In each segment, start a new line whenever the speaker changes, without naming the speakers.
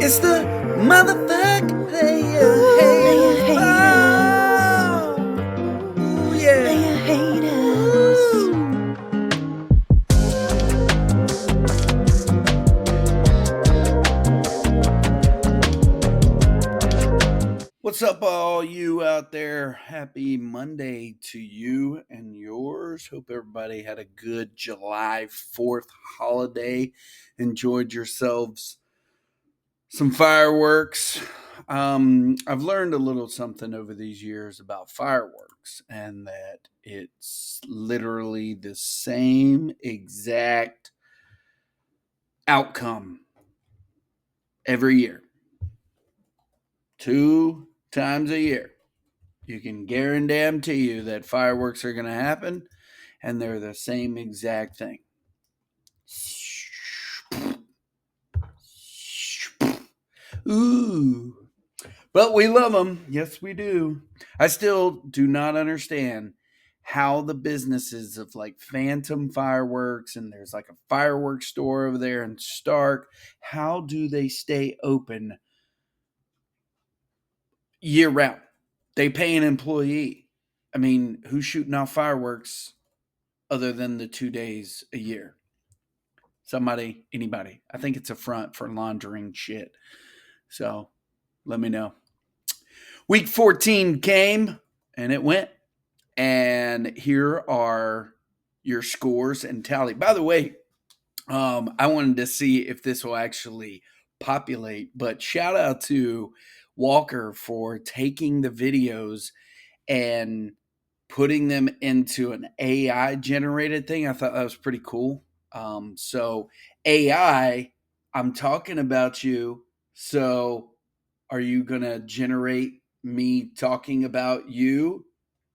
It's the motherfucking player haters. Oh, yeah.
Player haters.
What's up, all you out there? Happy Monday to you and yours. Hope everybody had a good July 4th holiday. Enjoyed yourselves some fireworks. I've learned a little something over these years about fireworks, and that it's literally the same exact outcome every year. 2 times a year. You can guarantee you that fireworks are going to happen, and they're the same exact thing. Ooh. But we love them. Yes, we do. I still do not understand how the businesses of like Phantom Fireworks, and there's like a fireworks store over there in Stark, how do they stay open year round? They pay an employee. I mean, who's shooting off fireworks other than the 2 days a year? Somebody, anybody. I think it's a front for laundering shit. So let me know. Week 14 came and it went. And here are your scores and tally. By the way, I wanted to see if this will actually populate, but shout out to Walker for taking the videos and putting them into an AI generated thing. I thought that was pretty cool. So, AI, I'm talking about you. So, are you going to generate me talking about you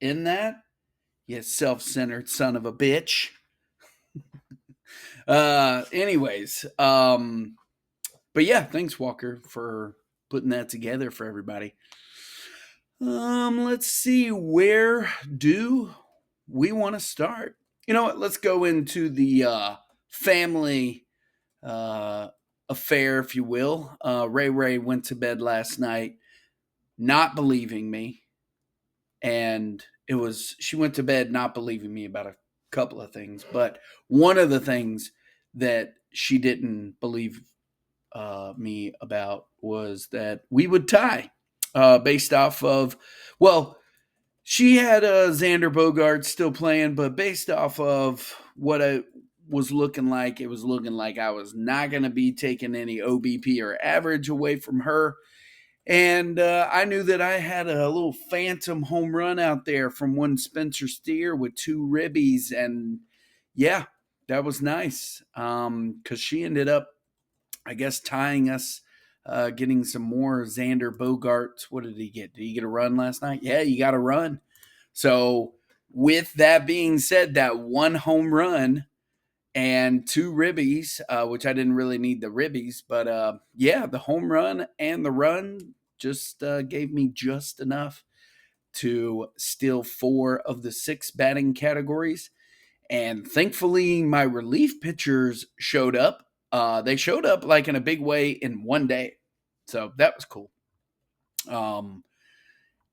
in that? You self centered son of a bitch. Anyways, but yeah, thanks, Walker, for putting that together for everybody. Let's see, where do we want to start? You know what? Let's go into the family affair, if you will. Ray went to bed last night not believing me, and she went to bed not believing me about a couple of things, but one of the things that she didn't believe me about was that we would tie, based off of, well, she had Xander Bogaerts still playing, but based off of what I was looking like, it was looking like I was not going to be taking any OBP or average away from her. And I knew that I had a little phantom home run out there from one Spencer Steer with 2 ribbies. And yeah, that was nice, because she ended up, I guess, tying us, getting some more Xander Bogaerts. What did he get? Did he get a run last night? Yeah, you got a run. So, with that being said, that one home run and 2 ribbies, which I didn't really need the ribbies, but yeah, the home run and the run just gave me just enough to steal 4 of the 6 batting categories. And thankfully, my relief pitchers showed up. They showed up like in a big way in one day. So that was cool.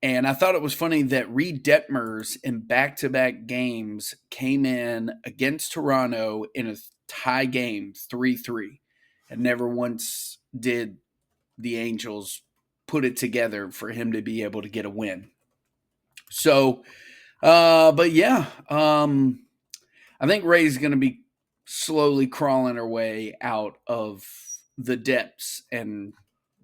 And I thought it was funny that Reed Detmers in back-to-back games came in against Toronto in a tie game, 3-3, and never once did the Angels put it together for him to be able to get a win. So, but yeah, I think Ray's going to be slowly crawling her way out of the depths, and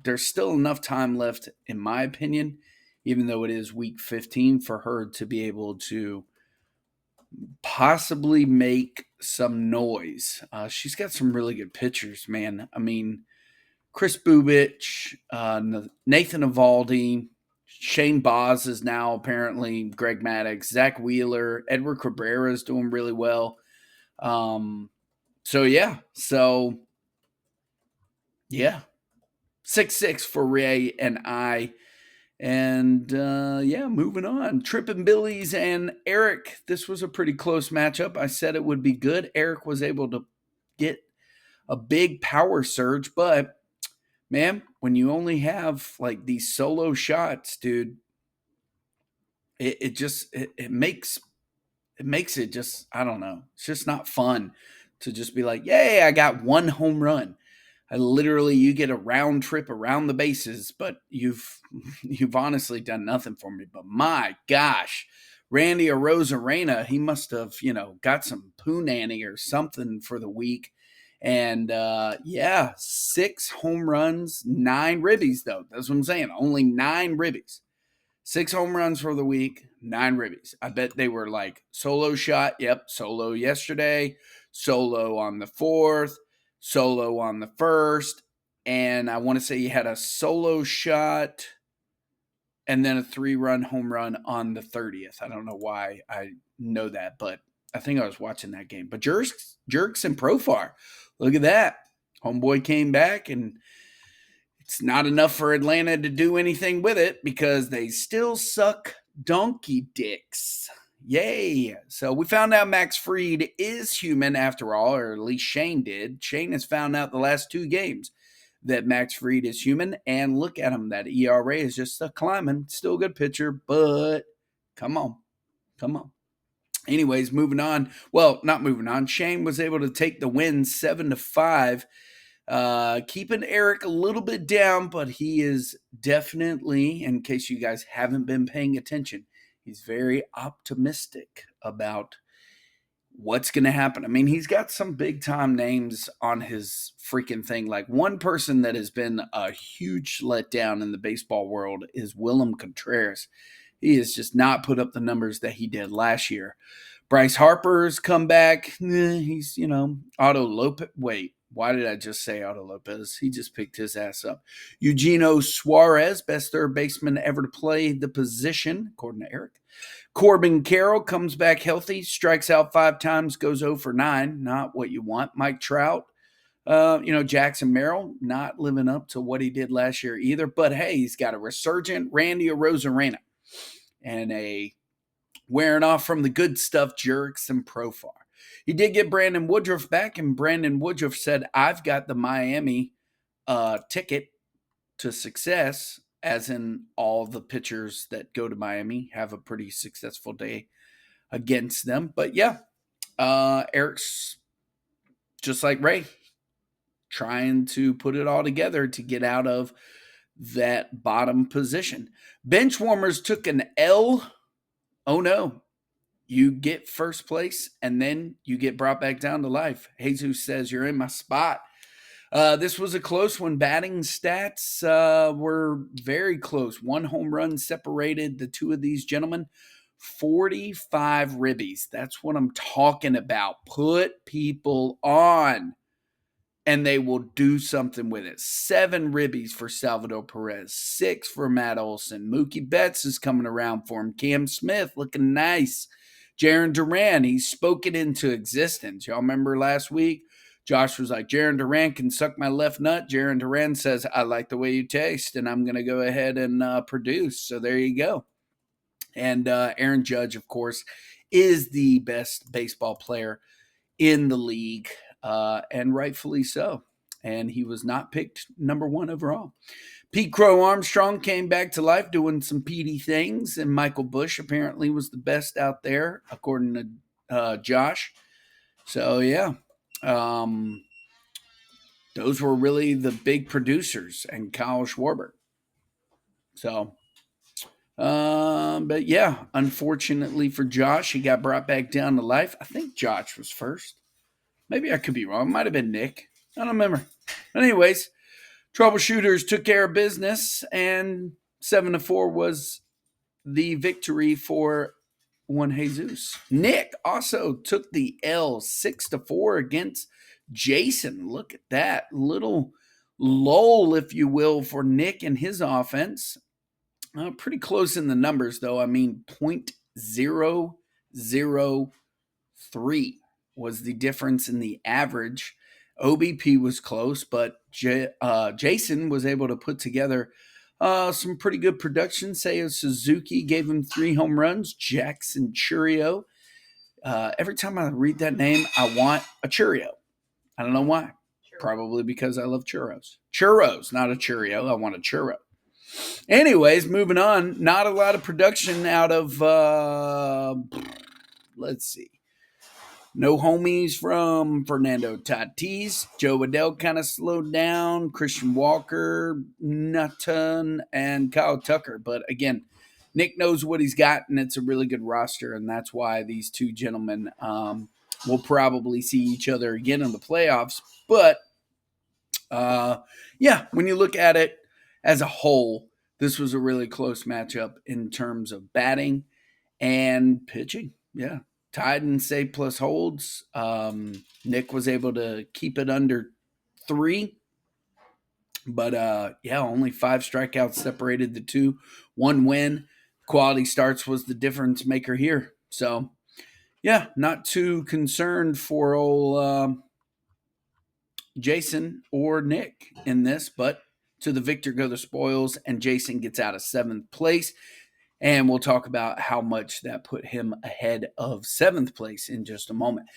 there's still enough time left, in my opinion, even though it is week 15, for her to be able to possibly make some noise. She's got some really good pitchers, man. I mean, Chris Bubich, Nathan Eovaldi, Shane Boz is now apparently Greg Maddux, Zach Wheeler, Edward Cabrera is doing really well. So yeah, 6-6 for Ray and I. And yeah, moving on. Trippin' Billies and Eric. This was a pretty close matchup. I said it would be good. Eric was able to get a big power surge, but man, when you only have like these solo shots, dude, it makes it just, I don't know. It's just not fun to just be like, "Yay, I got one home run." I literally you get a round trip around the bases, but you've honestly done nothing for me. But my gosh, Randy Arozarena, he must have, got some poo nanny or something for the week. And yeah, 6 home runs, 9 ribbies, though. That's what I'm saying. Only 9 ribbies. 6 home runs for the week, 9 ribbies. I bet they were like solo shot. Yep, solo yesterday, solo on the fourth, solo on the first. And I want to say he had a solo shot and then a 3-run home run on the 30th. I don't know why I know that, but I think I was watching that game. But Jerks and Profar, look at that. Homeboy came back, and it's not enough for Atlanta to do anything with it because they still suck donkey dicks. Yay. So we found out Max Fried is human after all, or at least Shane did. Shane has found out the last 2 games that Max Fried is human, and look at him. That ERA is just climbing. Still a good pitcher, but come on. Come on. Anyways, moving on. Well, not moving on. Shane was able to take the win 7-5. Keeping Eric a little bit down, but he is definitely, in case you guys haven't been paying attention, he's very optimistic about what's going to happen. I mean, he's got some big time names on his freaking thing. Like, one person that has been a huge letdown in the baseball world is Willem Contreras. He has just not put up the numbers that he did last year. Bryce Harper's come back. He's, Otto Lopez. Wait, why did I just say Otto Lopez? He just picked his ass up. Eugenio Suarez, best third baseman ever to play the position, according to Eric. Corbin Carroll comes back healthy, strikes out 5 times, goes 0 for 9. Not what you want. Mike Trout, Jackson Merrill, not living up to what he did last year either. But hey, he's got a resurgent Randy Arozarena and a wearing off from the good stuff, Jerks and Profar. He did get Brandon Woodruff back, and Brandon Woodruff said, "I've got the Miami ticket to success," as in all the pitchers that go to Miami have a pretty successful day against them. But yeah, Eric's just like Ray, trying to put it all together to get out of that bottom position. Benchwarmers took an L. Oh no. You get first place, and then you get brought back down to life. Jesus says, "You're in my spot." This was a close one. Batting stats were very close. 1 home run separated the 2 of these gentlemen. 45 ribbies. That's what I'm talking about. Put people on, and they will do something with it. 7 ribbies for Salvador Perez. 6 for Matt Olson. Mookie Betts is coming around for him. Cam Smith looking nice. Jarren Duran, he spoke it into existence. Y'all remember last week? Josh was like, "Jarren Duran can suck my left nut." Jarren Duran says, "I like the way you taste, and I'm going to go ahead and produce." So there you go. And Aaron Judge, of course, is the best baseball player in the league, and rightfully so. And he was not picked number 1 overall. Pete Crow Armstrong came back to life doing some Petey things, and Michael Bush apparently was the best out there, according to Josh. So, yeah, those were really the big producers, and Kyle Schwarber. So, but yeah, unfortunately for Josh, he got brought back down to life. I think Josh was first. Maybe I could be wrong. It might have been Nick. I don't remember. But anyways, Troubleshooters took care of business, and 7-4 was the victory for Juan Jesus. Nick also took the L 6-4 against Jason. Look at that little lull, if you will, for Nick and his offense. Pretty close in the numbers, though. I mean, .003 was the difference in the average. OBP was close, but Jason was able to put together some pretty good production. Seiya Suzuki gave him 3 home runs. Jackson Churio. Every time I read that name, I want a Churio. I don't know why. Probably because I love churros. Churros, not a Cheerio. I want a churro. Anyways, moving on. Not a lot of production out of, let's see. No homies from Fernando Tatis. Joe Adell kind of slowed down. Christian Walker, Nutton, and Kyle Tucker. But again, Nick knows what he's got, and it's a really good roster, and that's why these two gentlemen will probably see each other again in the playoffs. But yeah, when you look at it as a whole, this was a really close matchup in terms of batting and pitching. Yeah, tied in save plus holds. Nick was able to keep it under 3, but yeah, only 5 strikeouts separated the two. 1 win. Quality starts was the difference maker here. So yeah, not too concerned for old Jason or Nick in this, but to the victor go the spoils, and Jason gets out of 7th place. And we'll talk about how much that put him ahead of 7th place in just a moment.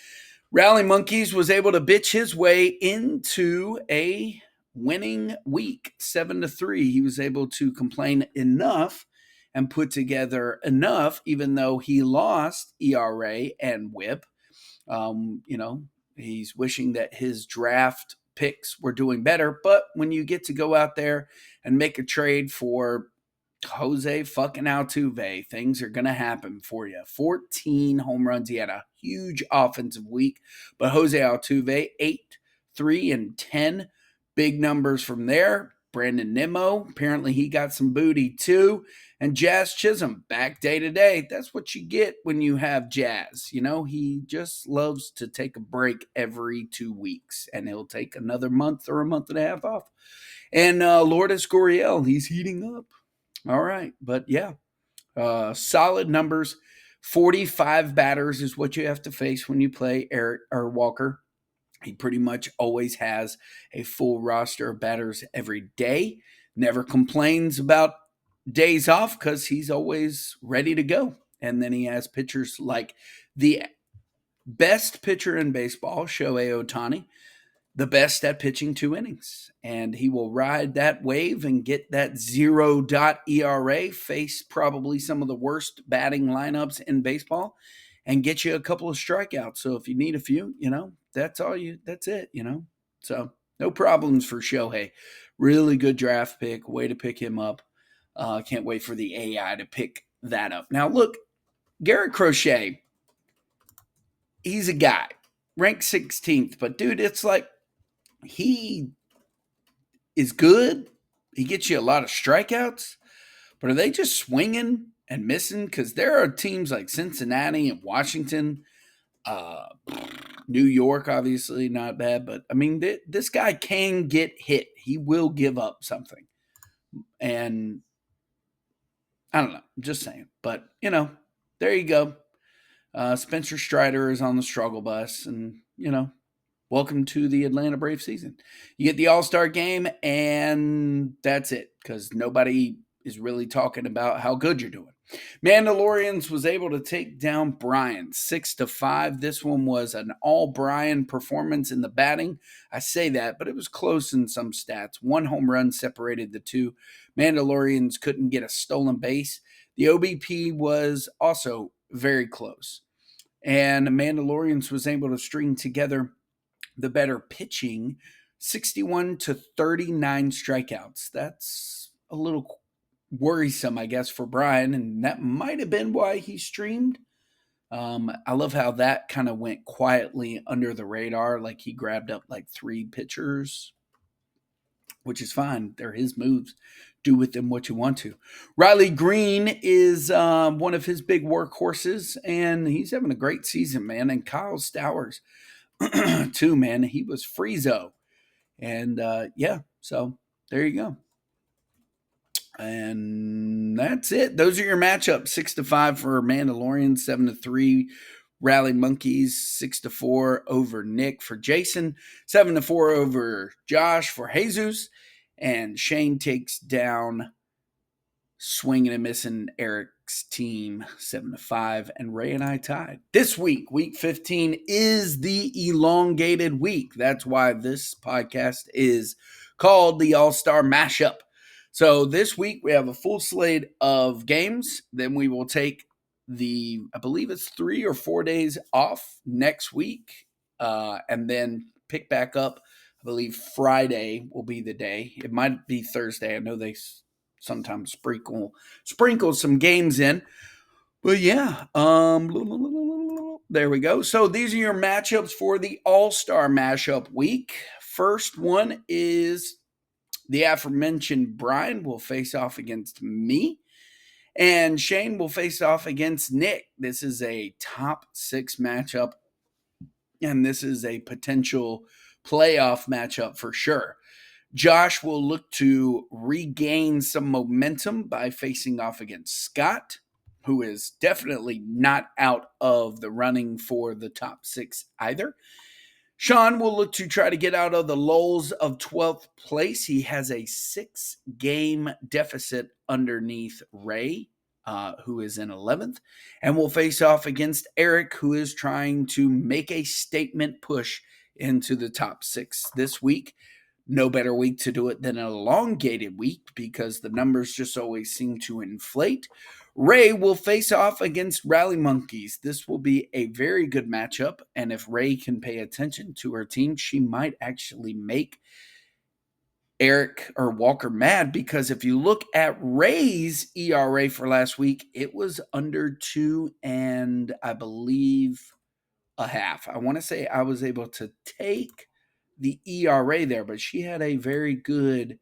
Rally Monkeys was able to bitch his way into a winning week, 7-3. He was able to complain enough and put together enough, even though he lost ERA and WHIP. He's wishing that his draft picks were doing better. But when you get to go out there and make a trade for Jose fucking Altuve, things are going to happen for you. 14 home runs. He had a huge offensive week. But Jose Altuve, 8, 3, and 10. Big numbers from there. Brandon Nimmo, apparently he got some booty too. And Jazz Chisholm, back day to day. That's what you get when you have Jazz. You know, he just loves to take a break every 2 weeks. And he'll take another month or a month and a half off. And Lourdes Gurriel, he's heating up. All right. But yeah, solid numbers. 45 batters is what you have to face when you play Eric or Walker. He pretty much always has a full roster of batters every day. Never complains about days off because he's always ready to go. And then he has pitchers like the best pitcher in baseball, Shohei Ohtani, the best at pitching 2 innings. And he will ride that wave and get that 0 ERA, face probably some of the worst batting lineups in baseball, and get you a couple of strikeouts. So if you need a few, that's it. So no problems for Shohei. Really good draft pick, way to pick him up. Can't wait for the AI to pick that up. Now look, Garrett Crochet, he's a guy, ranked 16th, but dude, it's like, he is good. He gets you a lot of strikeouts, but are they just swinging and missing? Because there are teams like Cincinnati and Washington, New York, obviously not bad, but I mean, this guy can get hit. He will give up something. And I don't know, I'm just saying. But, there you go. Spencer Strider is on the struggle bus, and, welcome to the Atlanta Braves season. You get the All-Star game, and that's it, because nobody is really talking about how good you're doing. Mandalorians was able to take down Brian 6-5. This one was an all Brian performance in the batting. I say that, but it was close in some stats. 1 home run separated the two. Mandalorians couldn't get a stolen base. The OBP was also very close. And the Mandalorians was able to string together the better pitching, 61 to 39 strikeouts. That's a little worrisome, I guess, for Brian, and that might have been why he streamed. I love how that kind of went quietly under the radar, like he grabbed up like 3 pitchers, which is fine. They're his moves. Do with them what you want to. Riley Green is one of his big workhorses, and he's having a great season, man. And Kyle Stowers, too, man. He was Friezo. And yeah, so there you go. And that's it. Those are your matchups. 6-5 for Mandalorian, 7-3 Rally Monkeys, 6-4 over Nick for Jason, 7-4 over Josh for Jesus, and Shane takes down swinging and missing Eric Eric's team 7-5, and Ray and I tied. This week, week 15, is the elongated week. That's why this podcast is called the All-Star Mashup. So this week we have a full slate of games. Then we will take I believe it's 3 or 4 days off next week, and then pick back up. I believe Friday will be the day. It might be Thursday. I know they sometimes sprinkle some games in. But yeah, there we go. So these are your matchups for the All-Star Mashup week. First one is the aforementioned Brian will face off against me, and Shane will face off against Nick. This is a top 6 matchup, and this is a potential playoff matchup for sure. Josh will look to regain some momentum by facing off against Scott, who is definitely not out of the running for the top 6 either. Sean will look to try to get out of the lulls of 12th place. He has a 6-game deficit underneath Ray, who is in 11th, and will face off against Eric, who is trying to make a statement push into the top 6 this week. No better week to do it than an elongated week because the numbers just always seem to inflate. Ray will face off against Rally Monkeys. This will be a very good matchup, and if Ray can pay attention to her team, she might actually make Eric or Walker mad, because if you look at Ray's ERA for last week, it was under 2 and I believe a half. I want to say I was able to take the ERA there, but she had a very good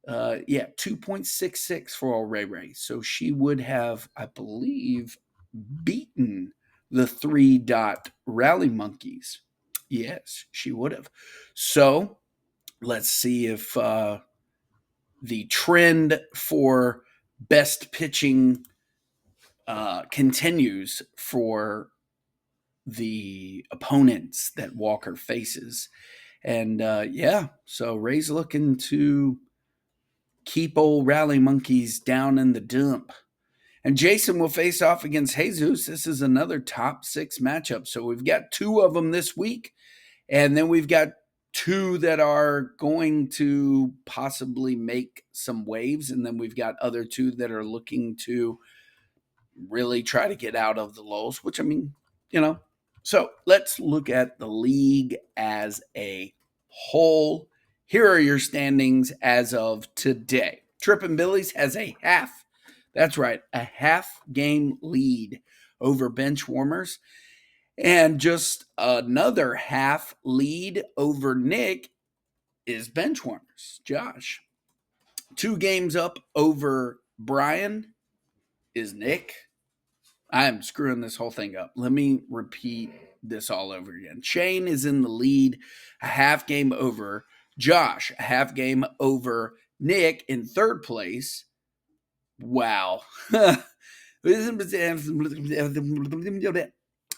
2.66 for all Ray. So she would have, I believe, beaten the 3-dot Rally Monkeys. Yes, she would have. So let's see if the trend for best pitching continues for the opponents that Walker faces. And so Ray's looking to keep old Rally Monkeys down in the dump. And Jason will face off against Jesus. This is another top 6 matchup. So we've got 2 of them this week. And then we've got 2 that are going to possibly make some waves. And then we've got other 2 that are looking to really try to get out of the lulls, which, I mean, So let's look at the league as a whole. Here are your standings as of today. Trippin' Billies has a half. That's right, a half-game lead over Benchwarmers. And just another half lead over Nick is Benchwarmers, Josh. 2 games up over Brian is Nick. I'm screwing this whole thing up. Let me repeat this all over again. Shane is in the lead, a half game over Josh, a half game over Nick in 3rd place. Wow.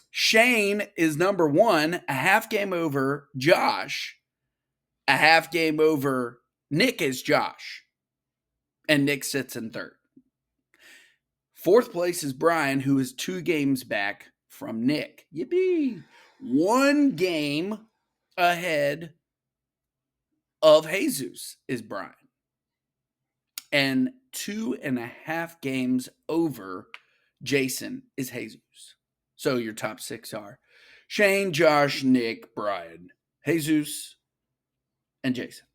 Shane is number 1, a half game over Josh, a half game over Nick is Josh, and Nick sits in 3rd. 4th place is Brian, who is 2 games back from Nick. Yippee! 1 game ahead of Jesus is Brian. And 2.5 games over Jason is Jesus. So your top 6 are Shane, Josh, Nick, Brian, Jesus, and Jason.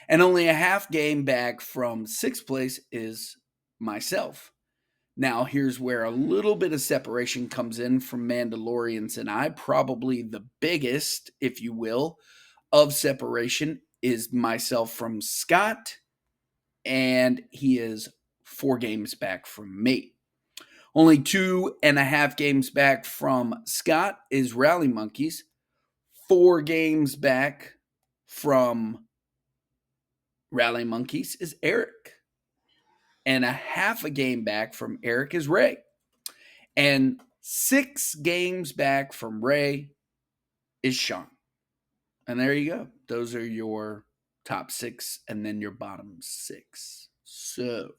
And only a half game back from 6th place is myself. Now, here's where a little bit of separation comes in from Mandalorians and I. Probably the biggest, if you will, of separation is myself from Scott, and he is 4 games back from me. Only 2.5 games back from Scott is Rally Monkeys. 4 games back from Rally Monkeys is Eric. And a half a game back from Eric is Ray. And 6 games back from Ray is Sean. And there you go. Those are your top 6 and then your bottom 6. So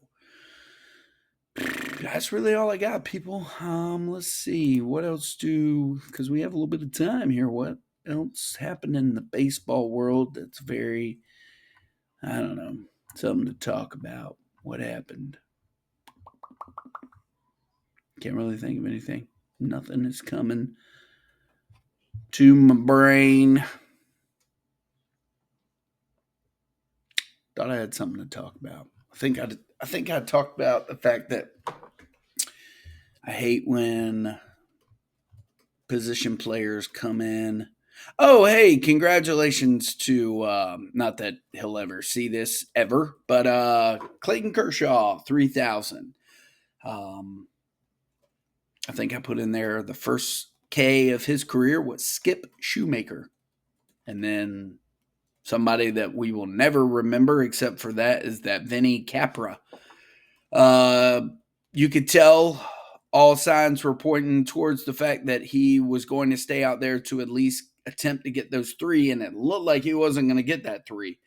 That's really all I got, people. Let's see. What else because we have a little bit of time here. What else happened in the baseball world that's very, I don't know, something to talk about? What happened? Can't really think of anything. Nothing is coming to my brain. Thought I had something to talk about. I think I talked about the fact that I hate when position players come in. Oh, hey, congratulations to not that he'll ever see this ever, but Clayton Kershaw, 3,000. Um, I think I put in there the first K of his career was Skip Shoemaker. And then somebody that we will never remember except for that is that Vinny Capra. You could tell all signs were pointing towards the fact that he was going to stay out there to at least attempt to get those three, and it looked like he wasn't going to get that three.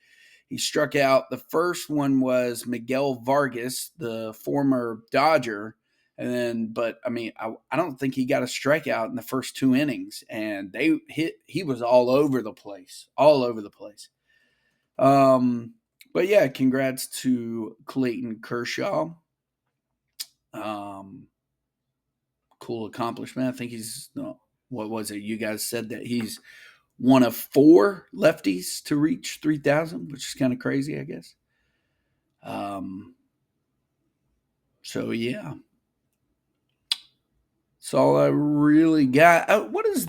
He struck out. The first one was Miguel Vargas, the former Dodger. And then, but I mean, I don't think he got a strikeout in the first two innings, and he was all over the place, all over the place. But yeah, congrats to Clayton Kershaw. Cool accomplishment. I think he's what was it? You guys said that he's one of 4 lefties to reach 3,000, which is kind of crazy, I guess. So yeah, that's all I really got. What is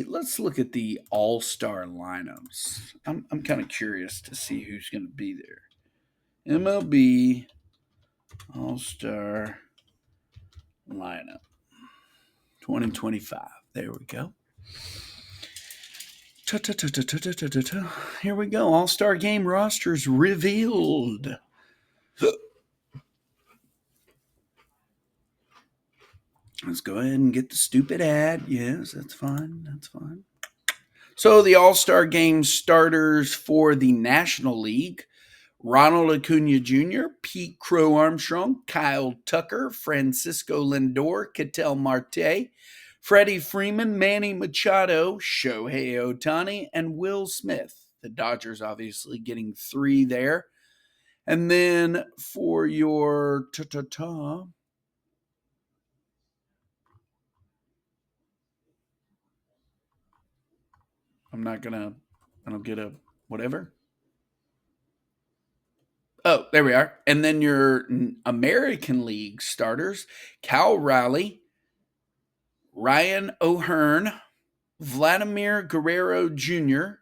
let's look at the all-star lineups. I'm kind of curious to see who's going to be there. MLB All-Star lineup 2025. There we go. Here we go. All-Star game rosters revealed. Let's go ahead and get the stupid ad. Yes, that's fine. That's fine. So the All-Star game starters for the National League: Ronald Acuna Jr., Pete Crow Armstrong, Kyle Tucker, Francisco Lindor, Ketel Marte, Freddie Freeman, Manny Machado, Shohei Ohtani, and Will Smith. The Dodgers obviously getting 3 there. And then for your I don't get a whatever. Oh, there we are. And then your American League starters: Cal Raleigh, Ryan O'Hearn, Vladimir Guerrero Jr.,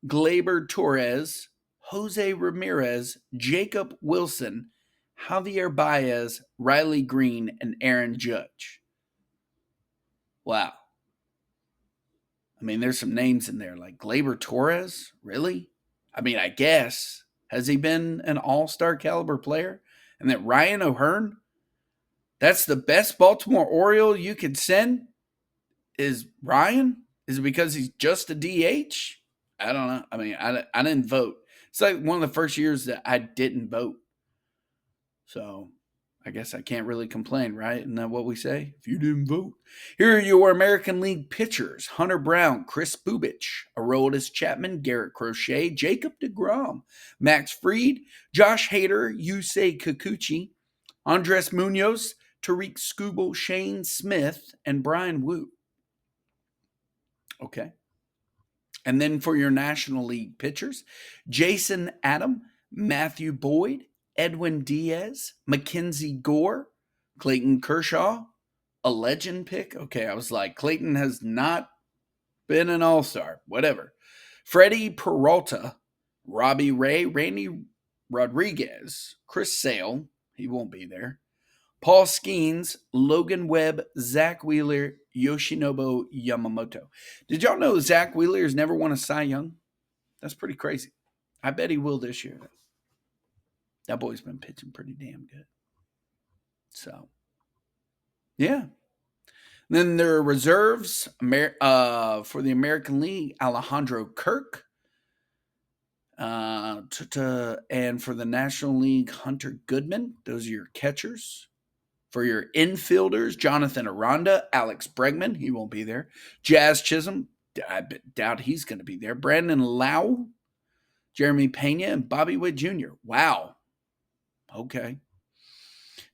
Gleyber Torres, Jose Ramirez, Jacob Wilson, Javier Baez, Riley Green, and Aaron Judge. Wow. I mean, there's some names in there like Gleyber Torres. Really? I mean, I guess. Has he been an all-star caliber player? And that Ryan O'Hearn, that's the best Baltimore Oriole you could send, is Ryan? Is it because he's just a DH? I don't know. I mean, I didn't vote. It's like one of the first years that I didn't vote. So I guess I can't really complain, right? Isn't that what we say? If you didn't vote. Here are your American League pitchers: Hunter Brown, Chris Bubich, Aroldis Chapman, Garrett Crochet, Jacob deGrom, Max Fried, Josh Hader, Yusei Kikuchi, Andres Munoz, Tariq Skubal, Shane Smith, and Brian Wu. Okay. And then for your National League pitchers: Jason Adam, Matthew Boyd, Edwin Diaz, Mackenzie Gore, Clayton Kershaw, a legend pick. Okay, I was like, Clayton has not been an all-star. Whatever. Freddie Peralta, Robbie Ray, Randy Rodriguez, Chris Sale. He won't be there. Paul Skeens, Logan Webb, Zach Wheeler, Yoshinobu Yamamoto. Did y'all know Zach Wheeler has never won a Cy Young? That's pretty crazy. I bet he will this year. That boy's been pitching pretty damn good. So, yeah. Then there are reserves for the American League: Alejandro Kirk. And for the National League, Hunter Goodman. Those are your catchers. For your infielders, Jonathan Aranda, Alex Bregman, he won't be there. Jazz Chisholm, I doubt he's going to be there. Brandon Lau, Jeremy Pena, and Bobby Witt Jr. Wow. Okay.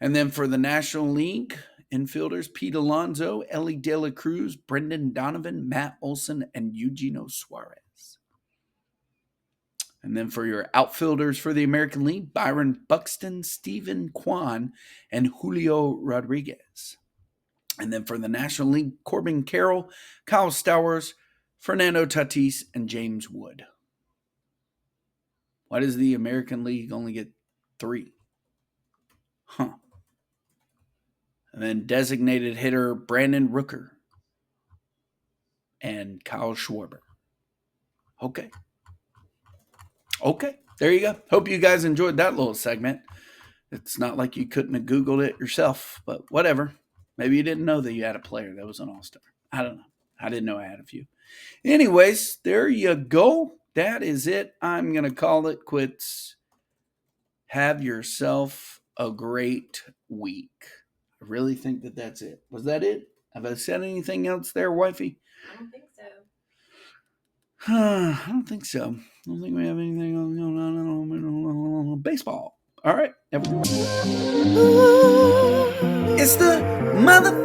And then for the National League infielders, Pete Alonso, Ellie De La Cruz, Brendan Donovan, Matt Olson, and Eugenio Suarez. And then for your outfielders for the American League, Byron Buxton, Stephen Kwan, and Julio Rodriguez. And then for the National League, Corbin Carroll, Kyle Stowers, Fernando Tatis, and James Wood. Why does the American League only get 3? Huh. And then designated hitter Brandon Rooker and Kyle Schwarber. Okay. There you go. Hope you guys enjoyed that little segment. It's not like you couldn't have Googled it yourself, but whatever. Maybe you didn't know that you had a player that was an all-star. I don't know. I didn't know I had a few. Anyways, there you go. That is it. I'm going to call it quits. Have yourself a great week. I really think that that's it. Was that it? Have I said anything else there, wifey?
I don't think so.
I don't think so. I don't think we have anything on baseball. All right. It's the mother